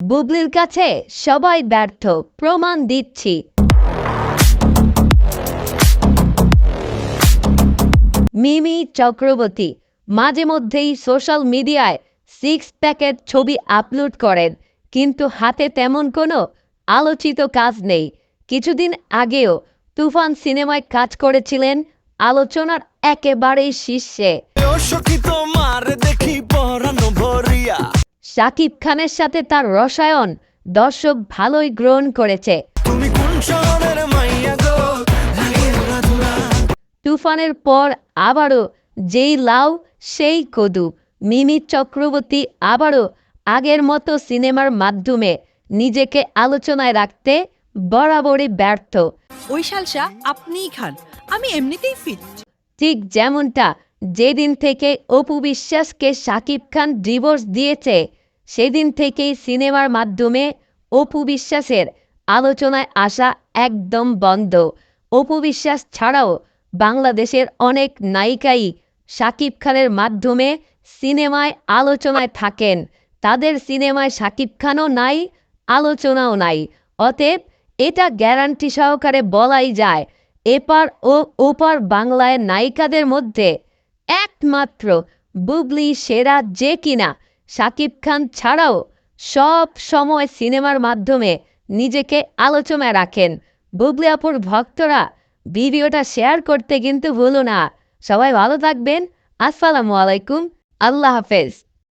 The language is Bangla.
বুবলির কাছে সবাই ব্যর্থ, প্রমাণ দিচ্ছি। মিমি চক্রবর্তী মাঝে মধ্যেই সোশ্যাল মিডিয়ায় সিক্স প্যাকের ছবি আপলোড করেন, কিন্তু হাতে তেমন কোনো আলোচিত কাজ নেই। কিছুদিন আগেও তুফান সিনেমায় কাজ করেছিলেন, আলোচনার একেবারেই শীর্ষে। শাকিব খানের সাথে তার রসায়ন দর্শক ভালোই গ্রহণ করেছে। তুফানের পর আবারও যেই লাউ সেই কদু, মিমি চক্রবর্তী আবারও আগের মতো সিনেমার মাধ্যমে নিজেকে আলোচনায় রাখতে বরাবরই ব্যর্থ। ওই শালসা আপনিই খান, আমি এমনিতেই ফিট। ঠিক যেমনটা যেদিন থেকে অপু বিশ্বাসকে শাকিব খান ডিভোর্স দিয়েছে, সেদিন থেকেই সিনেমার মাধ্যমে অপু বিশ্বাসের আলোচনায় আসা একদম বন্ধ। অপু বিশ্বাস ছাড়াও বাংলাদেশের অনেক নায়িকাই শাকিব খানের মাধ্যমে সিনেমায় আলোচনায় থাকেন। তাদের সিনেমায় শাকিব খানও নাই, আলোচনাও নাই। অতএব এটা গ্যারান্টি সহকারে বলাই যায়, এপার ও ওপার বাংলায় নায়িকাদের মধ্যে একমাত্র বুবলি সেরা, যে কিনা শাকিব খান ছাড়াও সব সময় সিনেমার মাধ্যমে নিজেকে আলোচনায় রাখেন। বুবলি আপুর ভক্তরা ভিডিওটা শেয়ার করতে কিন্তু ভুলো না। সবাই ভালো থাকবেন। আসসালামু আলাইকুম, আল্লাহ হাফেজ।